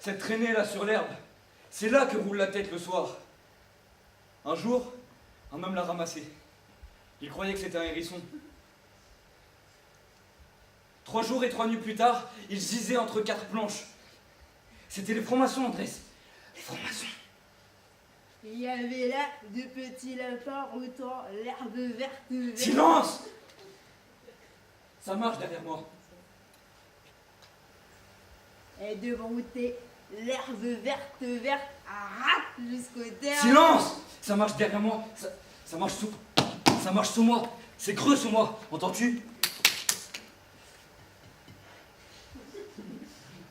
Cette traînée là sur l'herbe, c'est là que roule la tête le soir. Un jour, un homme l'a ramassé. Il croyait que c'était un hérisson. 3 jours et 3 nuits plus tard, il gisait entre 4 planches. C'était les francs-maçons, Andrés. Les francs-maçons. Il y avait là de petits lapins routant l'herbe verte. Silence! Ça marche derrière moi. Et de brouter l'herbe verte à rate jusqu'au terre. Silence! Ça marche derrière moi. Ça marche sous moi. C'est creux sous moi. Entends-tu?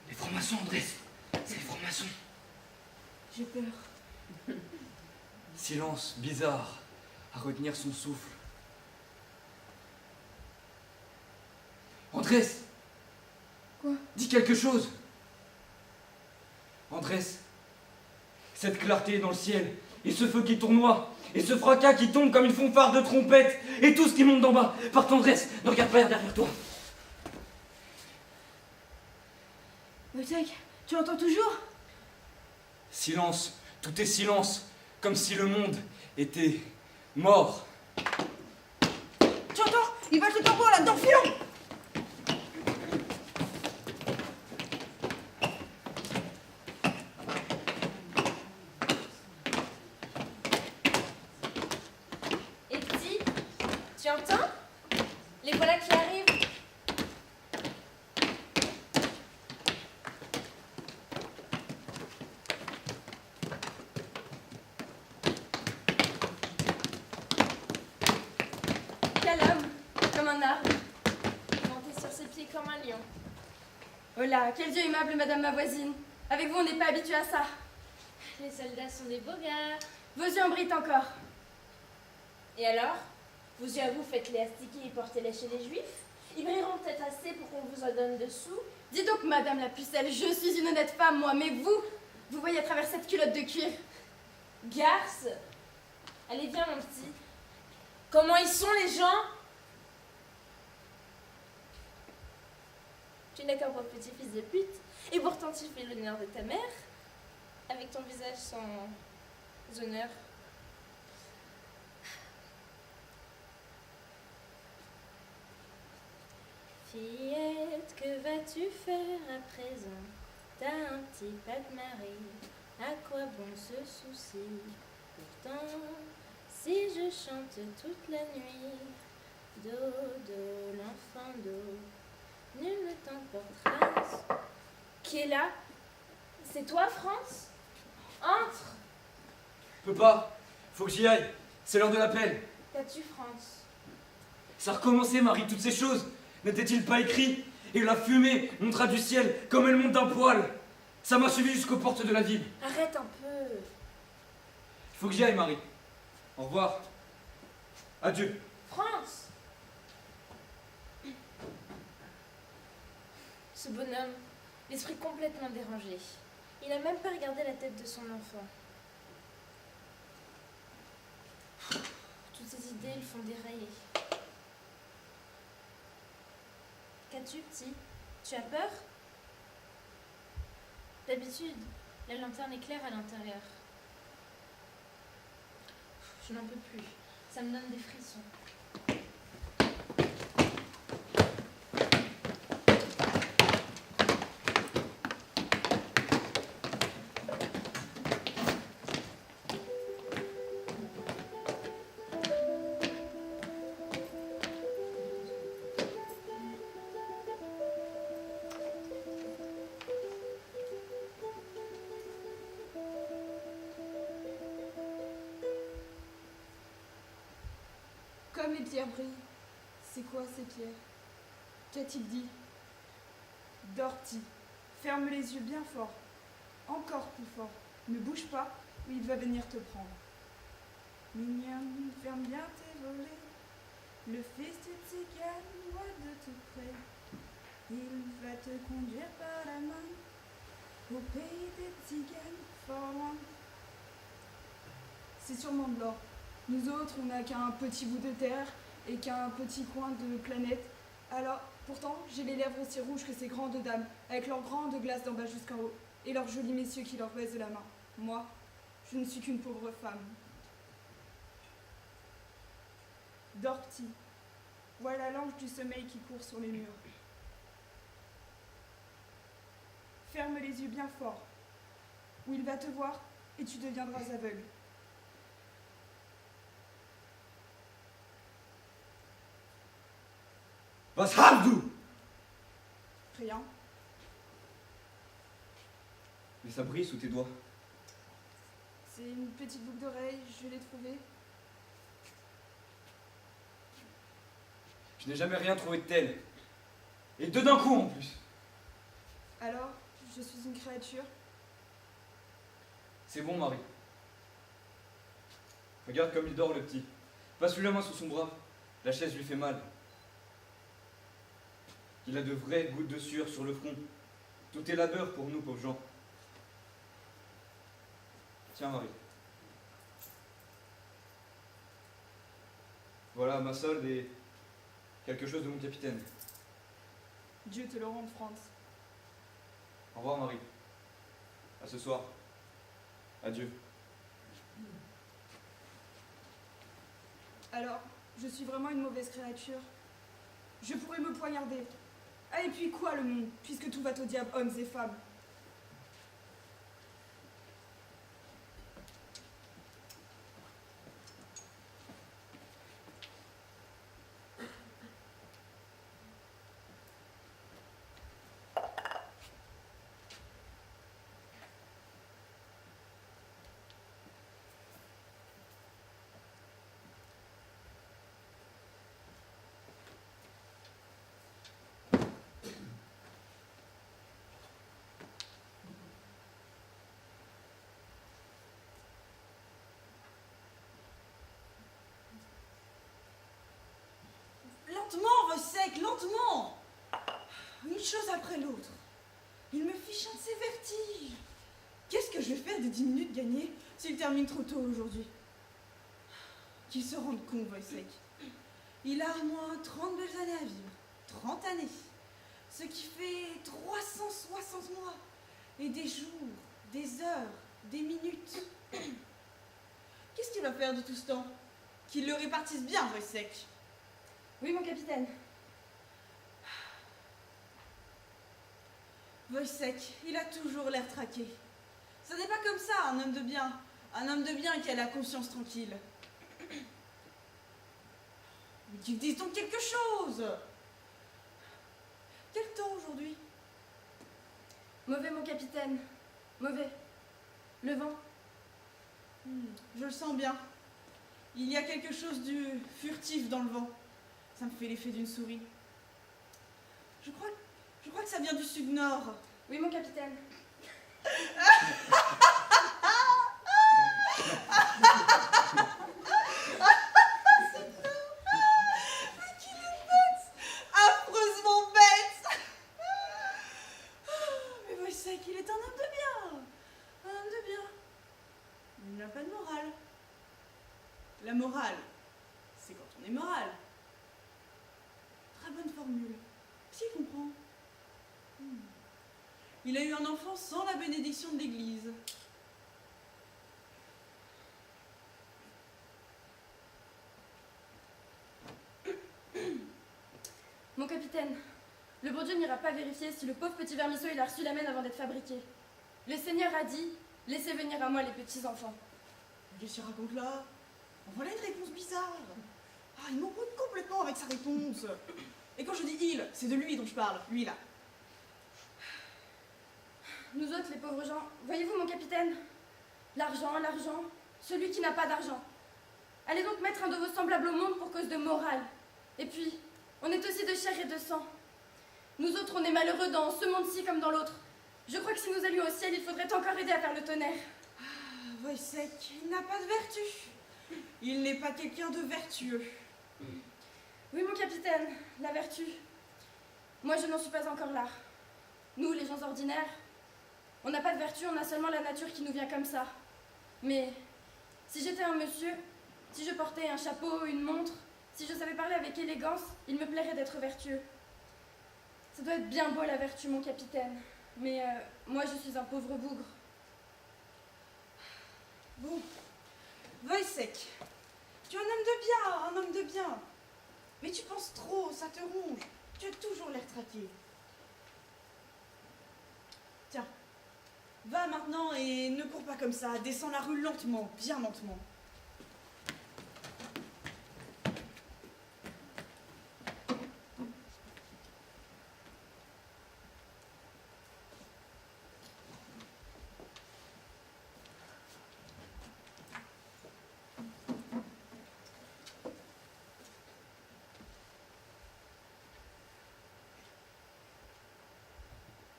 Les francs-maçons, Andrés. C'est les francs-maçons. J'ai peur. Silence, bizarre, à retenir son souffle. Andrés! Quoi? Dis quelque chose! Andrés, cette clarté dans le ciel, et ce feu qui tournoie, et ce fracas qui tombe comme une fanfare de trompette, et tout ce qui monte d'en bas. Part, Andrés, ne regarde pas derrière toi. Wojtek, tu entends toujours? Silence, tout est silence, comme si le monde était mort. Tu entends? Il va le tambour là-dedans, filons! Et petit, tu entends? Les voilà qui arrivent. Quel homme, comme un arbre, monté sur ses pieds comme un lion. Oh là, quels yeux aimables, madame ma voisine. Avec vous, on n'est pas habitué à ça. Les soldats sont des beaux gars. Vos yeux en brillent encore. Et alors? Vos yeux à vous, faites-les astiquer et portez-les chez les juifs. Ils brilleront peut-être assez pour qu'on vous en donne dessous. Dis donc, madame la pucelle, je suis une honnête femme, moi, mais vous voyez à travers cette culotte de cuir. Garce! Allez, viens, mon petit. Comment ils sont, les gens? Tu n'es qu'un pauvre petit fils de pute, et pourtant tu fais l'honneur de ta mère, avec ton visage sans honneur. Fillette, que vas-tu faire à présent? T'as un petit pas de mari, à quoi bon ce souci? Pourtant, si je chante toute la nuit, do, l'enfant do, nul ne t'emportera. Qui est là? C'est toi, France? Entre! Je peux pas. Faut que j'y aille. C'est l'heure de l'appel. Qu'as-tu, France? Ça a recommencé, Marie, toutes ces choses. N'était-il pas écrit? Et la fumée montera du ciel comme elle monte d'un poil. Ça m'a suivi jusqu'aux portes de la ville. Arrête un peu. Il faut que j'y aille, Marie. Au revoir. Adieu. France! Ce bonhomme, l'esprit complètement dérangé. Il n'a même pas regardé la tête de son enfant. Toutes ces idées le font dérailler. Qu'as-tu, petit? Tu as peur? D'habitude, la lanterne éclaire à l'intérieur. Je n'en peux plus. Ça me donne des frissons. Comme les pierres brillent. C'est quoi ces pierres? Qu'a-t-il dit? Dorty, ferme les yeux bien fort. Encore plus fort. Ne bouge pas ou il va venir te prendre. Mignonne, ferme bien tes volets. Le fils du tzigane voit de tout près. Il va te conduire par la main au pays des tziganes, fort loin. C'est sûrement de l'or. Nous autres, on n'a qu'un petit bout de terre et qu'un petit coin de planète. Alors, pourtant, j'ai les lèvres aussi rouges que ces grandes dames, avec leurs grandes glaces d'en bas jusqu'en haut. et leurs jolis messieurs qui leur baisent la main. Moi, je ne suis qu'une pauvre femme. Dors petit, voilà l'ange du sommeil qui court sur les murs. Ferme les yeux bien fort, ou il va te voir et tu deviendras aveugle. Was hast du? Rien. Mais ça brille sous tes doigts. C'est une petite boucle d'oreille, je l'ai trouvée. Je n'ai jamais rien trouvé de tel. Et deux d'un coup en plus. Alors, je suis une créature. C'est bon, Marie. Regarde comme il dort, le petit. Passe-lui la main sous son bras. La chaise lui fait mal. Il a de vraies gouttes de sueur sur le front. Tout est labeur pour nous, pauvres gens. Tiens, Marie. Voilà ma solde et quelque chose de mon capitaine. Dieu te le rende, Franz. Au revoir, Marie. À ce soir. Adieu. Alors, je suis vraiment une mauvaise créature. Je pourrais me poignarder. Ah, et puis quoi le monde, puisque tout va au diable, hommes et femmes? Lentement, Wojciech, lentement. Une chose après l'autre. Il me fiche un de ses vertiges. Qu'est-ce que je vais faire des 10 minutes gagnées s'il termine trop tôt aujourd'hui? Qu'il se rende compte, Wojciech. Il a au moins 30 belles années à vivre. 30 années. Ce qui fait 360 mois. Et des jours, des heures, des minutes. Qu'est-ce qu'il va faire de tout ce temps? Qu'il le répartisse bien, Wojciech. Oui, mon capitaine. Wojciech, il a toujours l'air traqué. Ce n'est pas comme ça, un homme de bien. Un homme de bien qui a la conscience tranquille. Mais qu'il dise donc quelque chose! Quel temps aujourd'hui? Mauvais, mon capitaine. Mauvais. Le vent. Je le sens bien. Il y a quelque chose du furtif dans le vent. Ça me fait l'effet d'une souris. Je crois que ça vient du sud-nord. Oui, mon capitaine. Affreusement bête! Mais Wojciech, il est un homme de bien. Un homme de bien. Il n'a pas de morale. La morale, c'est quand on est moral. Très bonne formule. Qui comprend? Il a eu un enfant sans la bénédiction de l'Église. Mon capitaine, le bon Dieu n'ira pas vérifier si le pauvre petit vermisseau il a reçu la mène avant d'être fabriqué. Le Seigneur a dit, laissez venir à moi les petits enfants. Qu'est-ce qu'il raconte là? Voilà une réponse bizarre. Ah, il m'embrouille complètement avec sa réponse. Et quand je dis il, c'est de lui dont je parle, lui là. Nous autres, les pauvres gens, voyez-vous, mon capitaine? L'argent, l'argent, celui qui n'a pas d'argent. Allez donc mettre un de vos semblables au monde pour cause de morale. Et puis, on est aussi de chair et de sang. Nous autres, on est malheureux dans ce monde-ci comme dans l'autre. Je crois que si nous allions au ciel, il faudrait encore aider à faire le tonnerre. Ah, Wojciech, il n'a pas de vertu. Il n'est pas quelqu'un de vertueux. Oui, mon capitaine, la vertu. Moi, je n'en suis pas encore là. Nous, les gens ordinaires, on n'a pas de vertu, on a seulement la nature qui nous vient comme ça. Mais si j'étais un monsieur, si je portais un chapeau, une montre, si je savais parler avec élégance, il me plairait d'être vertueux. Ça doit être bien beau, la vertu, mon capitaine. Mais moi, je suis un pauvre bougre. Bon, Wojciech, tu es un homme de bien, un homme de bien. Mais tu penses trop, ça te ronge. Tu as toujours l'air traqué. Tiens, va maintenant et ne cours pas comme ça. Descends la rue lentement, bien lentement.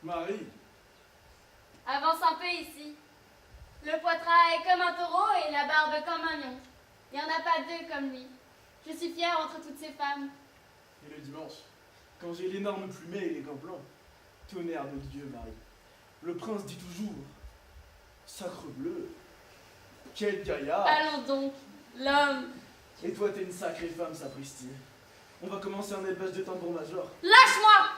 Marie, Avance un peu ici. Le poitrail est comme un taureau et la barbe comme un lion. Il n'y en a pas deux comme lui. Je suis fière entre toutes ces femmes. et le dimanche, quand j'ai l'énorme plumet et les gants blancs, tonnerre de Dieu, Marie, le prince dit toujours, sacre bleu, quel gaillard! Allons donc, l'homme. Et toi, t'es une sacrée femme, sapristi. On va commencer un élevage de tambour-major. Lâche-moi!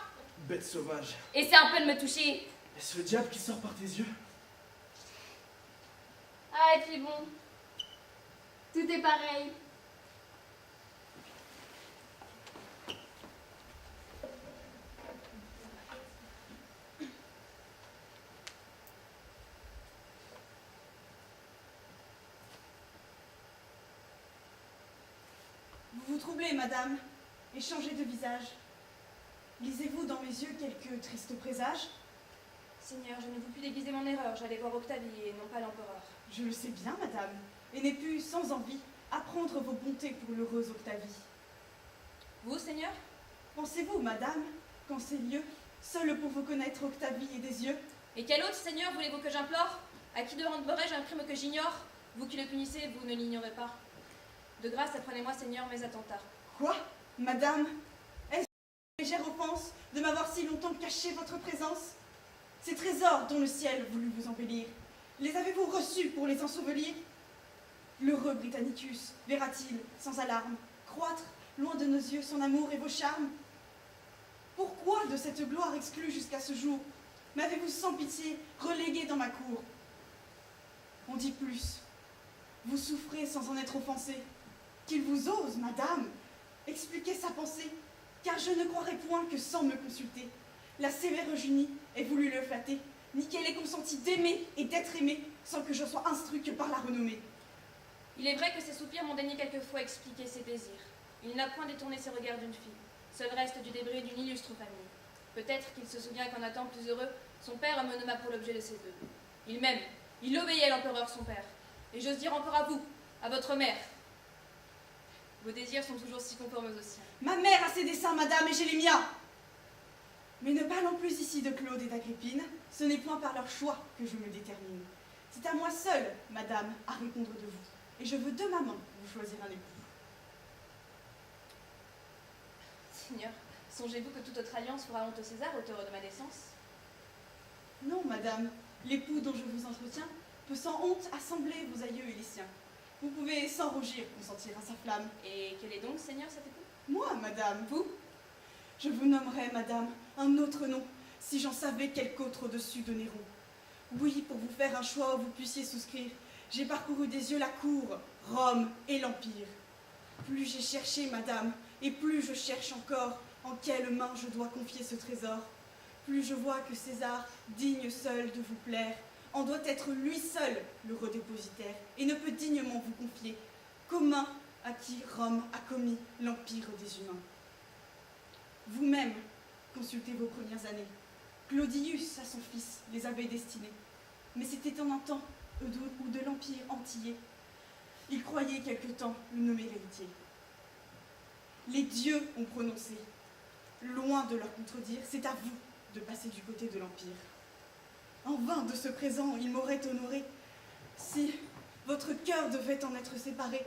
Bête sauvage. Essaie un peu de me toucher. Est-ce le diable qui sort par tes yeux? Ah, et puis bon. Tout est pareil. Vous vous troublez, madame, et changez de visage. Lisez-vous dans mes yeux quelques tristes présages? Seigneur, je ne veux plus déguiser mon erreur. J'allais voir Octavie et non pas l'empereur. Je le sais bien, madame, et n'ai pu, sans envie, apprendre vos bontés pour l'heureuse Octavie. Vous, Seigneur? Pensez-vous, madame, qu'en ces lieux, seul pour vous connaître Octavie et des yeux, Et quel autre, Seigneur, voulez-vous que j'implore? À qui demanderai-je un crime que j'ignore? Vous qui le punissez, vous ne l'ignorez pas. De grâce, apprenez-moi, Seigneur, mes attentats. quoi, madame? Est-ce une légère offense de m'avoir si longtemps caché votre présence? Ces trésors dont le ciel voulut vous embellir, les avez-vous reçus pour les ensevelir? L'heureux Britannicus verra-t-il, sans alarme, croître, loin de nos yeux, son amour et vos charmes? Pourquoi de cette gloire exclue jusqu'à ce jour m'avez-vous sans pitié relégué dans ma cour? On dit plus, vous souffrez sans en être offensé, qu'il vous ose, madame, expliquer sa pensée, car je ne croirais point que sans me consulter, la sévère Eugénie ait voulu le flatter, ni qu'elle ait consenti d'aimer et d'être aimée, sans que je sois instruit que par la renommée. Il est vrai que ses soupirs m'ont daigné quelquefois expliquer ses désirs. Il n'a point détourné ses regards d'une fille, seul reste du débris d'une illustre famille. Peut-être qu'il se souvient qu'en un temps plus heureux, son père me nomma pour l'objet de ses vœux. Il m'aime, il obéit à l'empereur son père. Et j'ose dire encore à vous, à votre mère. Vos désirs sont toujours si conformes aux siens. Ma mère a ses desseins, madame, et j'ai les miens. Mais ne parlons plus ici de Claude et d'Agrippine, ce n'est point par leur choix que je me détermine. C'est à moi seule, madame, à répondre de vous, et je veux de ma main vous choisir un époux. Seigneur, songez-vous que toute autre alliance fera honte au César, auteur de ma naissance? Non, madame, l'époux dont je vous entretiens peut sans honte assembler vos aïeux et les siens. Vous pouvez sans rougir consentir à sa flamme. Et quel est donc, Seigneur, cet époux? Moi, madame, vous? Je vous nommerais, madame, un autre nom, si j'en savais quelque autre au-dessus de Néron. Oui, pour vous faire un choix où vous puissiez souscrire, j'ai parcouru des yeux la cour, Rome et l'Empire. Plus j'ai cherché, madame, et plus je cherche encore en quelle main je dois confier ce trésor. Plus je vois que César, digne seul de vous plaire, en doit être lui seul l'heureux dépositaire, et ne peut dignement vous confier qu'aux mains à qui Rome a commis l'empire des humains. Vous-même, consultez vos premières années. Claudius, à son fils, les avait destinés. Mais c'était en un temps où de l'empire antillais, il croyait quelque temps le nommer héritier. Les dieux ont prononcé, loin de leur contredire, c'est à vous de passer du côté de l'empire. En vain de ce présent, il m'aurait honoré, si votre cœur devait en être séparé,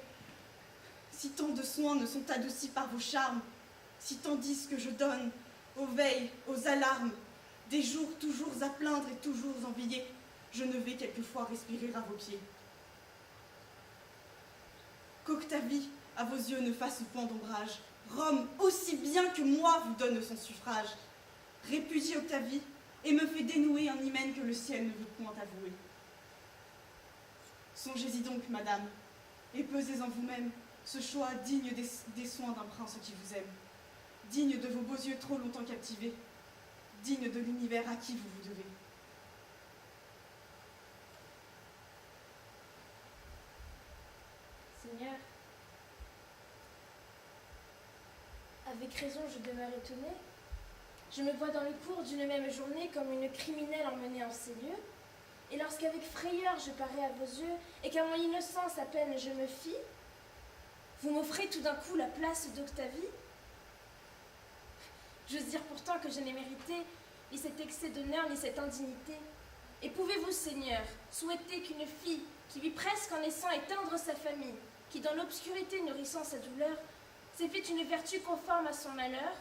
si tant de soins ne sont adoucis par vos charmes, si tandis que je donne aux veilles, aux alarmes, des jours toujours à plaindre et toujours enviés, je ne vais quelquefois respirer à vos pieds. Qu'Octavie, à vos yeux, ne fasse point d'ombrage, Rome, aussi bien que moi, vous donne son suffrage. Répudiez Octavie, et me fait dénouer un hymen que le ciel ne veut point avouer. Songez-y donc, madame, et pesez en vous-même ce choix digne des soins d'un prince qui vous aime, digne de vos beaux yeux trop longtemps captivés, digne de l'univers à qui vous vous devez. Seigneur, avec raison je demeure étonnée. Je me vois dans le cours d'une même journée comme une criminelle emmenée en ces lieux, et lorsqu'avec frayeur je parais à vos yeux, et qu'à mon innocence à peine je me fie, vous m'offrez tout d'un coup la place d'Octavie. J'ose dire pourtant que je n'ai mérité ni cet excès d'honneur, ni cette indignité. Et pouvez-vous, Seigneur, souhaiter qu'une fille qui vit presque en naissant éteindre sa famille, qui dans l'obscurité nourrissant sa douleur, s'est fait une vertu conforme à son malheur,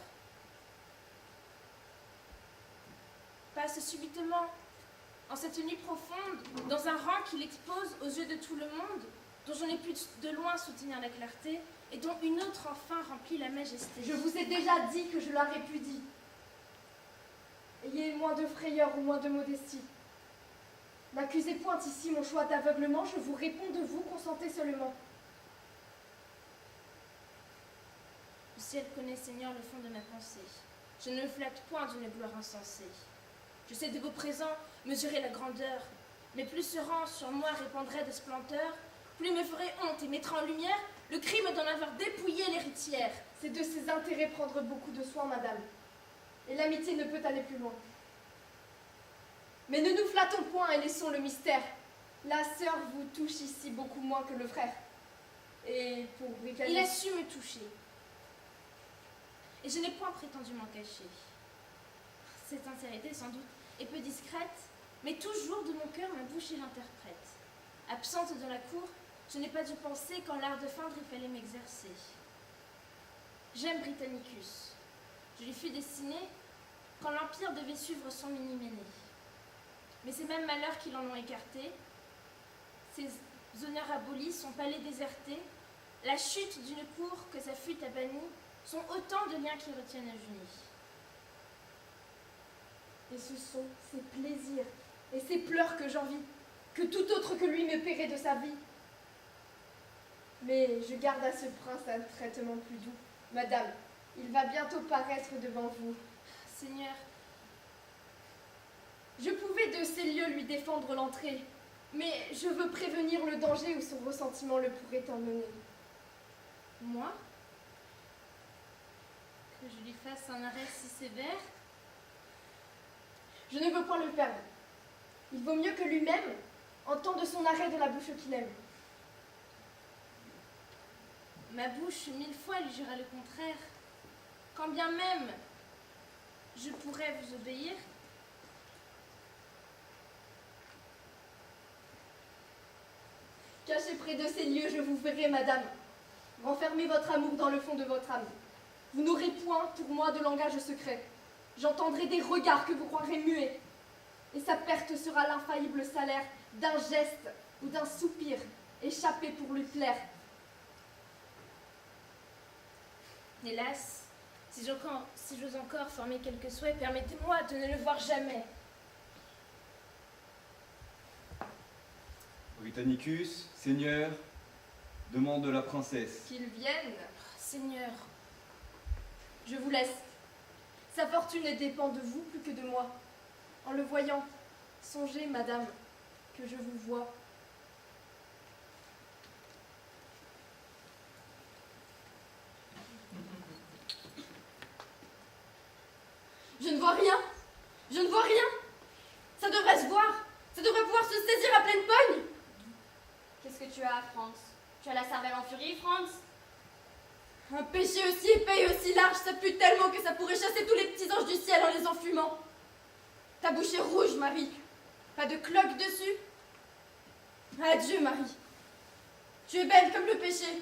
passe subitement, en cette nuit profonde, dans un rang qui l'expose aux yeux de tout le monde, dont je n'ai pu de loin soutenir la clarté, et dont une autre enfin remplit la majesté. Je vous ai déjà dit que je la répudie. Ayez moins de frayeur ou moins de modestie. N'accusez point ici mon choix d'aveuglement, je vous réponds de vous, consentez seulement. Le ciel connaît, Seigneur, le fond de ma pensée. Je ne me flatte point d'une gloire insensée. Je sais de vos présents mesurer la grandeur, mais plus ce rang sur moi répandrait de splendeur, plus me ferait honte et mettrait en lumière le crime d'en avoir dépouillé l'héritière. C'est de ses intérêts prendre beaucoup de soin, madame. Et l'amitié ne peut aller plus loin. Mais ne nous flattons point et laissons le mystère. La sœur vous touche ici beaucoup moins que le frère. Et pour ricaner... Il a su me toucher. Et je n'ai point prétendu m'en cacher. Cette sincérité, sans doute, est peu discrète, mais toujours de mon cœur ma bouche l'interprète. Absente de la cour, je n'ai pas dû penser qu'en l'art de feindre il fallait m'exercer. J'aime Britannicus. Je lui fus destiné quand l'Empire devait suivre son Miniménée. Mais ces mêmes malheurs qui l'en ont écarté, ses honneurs abolis, son palais déserté, la chute d'une cour que sa fuite a bannie, sont autant de liens qui retiennent à Junie. Et ce sont ses plaisirs et ses pleurs que j'envie, que tout autre que lui me paierait de sa vie. Mais je garde à ce prince un traitement plus doux. Madame, il va bientôt paraître devant vous. Seigneur, je pouvais de ces lieux lui défendre l'entrée, mais je veux prévenir le danger où son ressentiment le pourrait emmener. moi, que je lui fasse un arrêt si sévère, Je ne veux point le perdre. Il vaut mieux que lui-même entende son arrêt de la bouche qu'il aime. ma bouche 1000 fois lui jura le contraire. Quand bien même je pourrais vous obéir, Caché près de ces lieux, je vous verrai, madame. Renfermez votre amour dans le fond de votre âme. Vous n'aurez point, pour moi, de langage secret. J'entendrai des regards que vous croirez muets. Et sa perte sera l'infaillible salaire d'un geste ou d'un soupir échappé pour lui plaire. hélas, si j'ose encore former quelques souhaits, permettez-moi de ne le voir jamais. Britannicus, seigneur, demande la princesse. Qu'ils viennent, Seigneur, je vous laisse. Sa fortune dépend de vous plus que de moi. En le voyant, songez, madame, que je vous vois. Je ne vois rien. Je ne vois rien. Ça devrait se voir. Ça devrait pouvoir se saisir à pleine pogne. Qu'est-ce que tu as, Franz? Tu as la cervelle en furie, Franz? Un péché aussi épais et aussi large, ça pue tellement que ça pourrait chasser tous les petits anges du ciel en les enfumant. Ta bouche est rouge, Marie. Pas de cloque dessus. Adieu, Marie. Tu es belle comme le péché.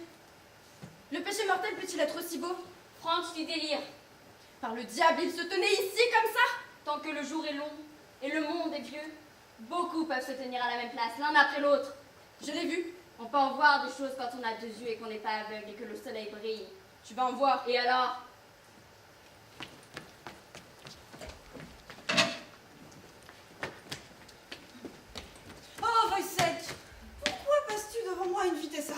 Le péché mortel peut-il être aussi beau? Franz, tu délires. Par le diable, il se tenait ici comme ça? Tant que le jour est long et le monde est vieux, beaucoup peuvent se tenir à la même place, l'un après l'autre. Je l'ai vu. On peut en voir des choses quand on a 2 yeux et qu'on n'est pas aveugle et que le soleil brille. Tu vas en voir. Et alors?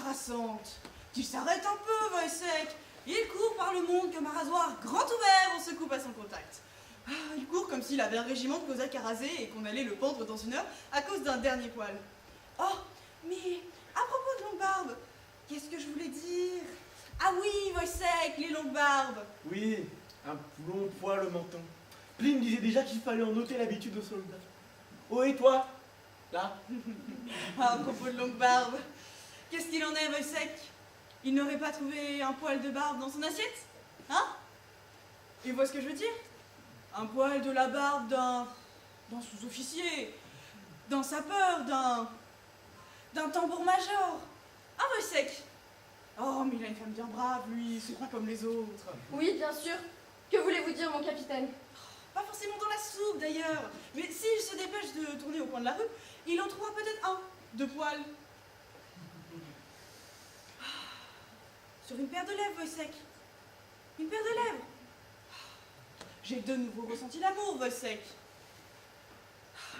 embarrassante. Qu'il s'arrête un peu, Wojciech. Il court par le monde comme un rasoir grand ouvert, on se coupe à son contact. Ah, il court comme s'il avait un régiment de cosaques à raser et qu'on allait le pendre dans 1 heure à cause d'un dernier poil. Oh, mais à propos de longue barbe, qu'est-ce que je voulais dire? Ah oui, Wojciech, les longues barbes. Oui, un long poil au menton. Pline disait déjà qu'il fallait en ôter l'habitude aux soldats. Oh, et toi? Là? Ah, à propos de longue barbe, qu'est-ce qu'il en est, Wojciech? Il n'aurait pas trouvé un poil de barbe dans son assiette? Hein? Tu vois ce que je veux dire? Un poil de la barbe d'un sous-officier, d'un sapeur, d'un tambour-major. Ah, Wojciech! Oh, mais il a une femme bien brave, lui, il se croit comme les autres. Oui, bien sûr. Que voulez-vous dire, mon capitaine? Pas forcément dans la soupe, d'ailleurs. Mais s'il se dépêche de tourner au coin de la rue, il en trouvera peut-être un de poil. Sur une paire de lèvres, Wojciech. Une paire de lèvres. J'ai de nouveau ressenti l'amour, Wojciech.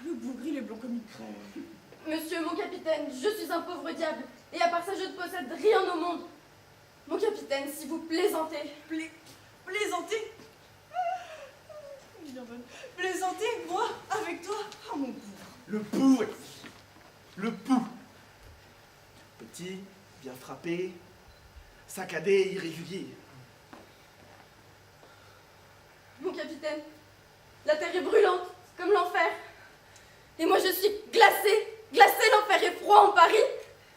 Le bougre, il est blanc comme une crème. Monsieur, mon capitaine, je suis un pauvre diable. Et à part ça, je ne possède rien au monde. Mon capitaine, si vous plaisantez. Plaisanter? Bien bonne. Plaisanter, moi, avec toi? Oh, mon bougre. Le pou, le pou. Petit, bien frappé, saccadé et irrégulier. Mon capitaine, la terre est brûlante, comme l'enfer. Et moi je suis glacée. Glacée, l'enfer est froid en Paris.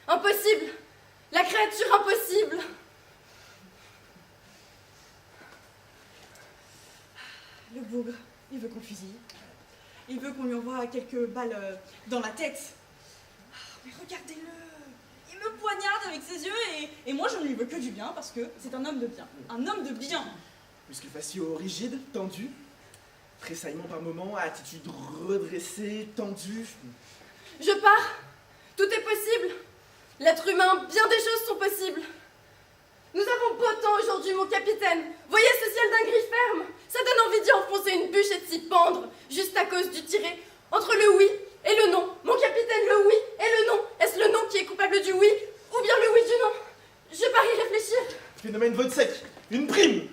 Impossible. La créature impossible. Le bougre, il veut qu'on le fusille. Il veut qu'on lui envoie quelques balles dans la tête. Mais regardez-le. Il me poignarde avec ses yeux et moi je ne lui veux que du bien parce que c'est un homme de bien. Un homme de bien. Muscles faciaux rigides, tendus, tressaillement par moments, attitude redressée, tendue. Je pars. Tout est possible. L'être humain, bien des choses sont possibles. Nous avons beau temps aujourd'hui, mon capitaine. Voyez ce ciel d'un gris ferme. Ça donne envie d'y enfoncer une bûche et de s'y pendre, juste à cause du tiré entre le oui et le non. Mon capitaine, le oui et le non. Est-ce le non qui est coupable du oui, ou bien le oui du non? Je pars y réfléchir. Phénomène Wojciech, une prime.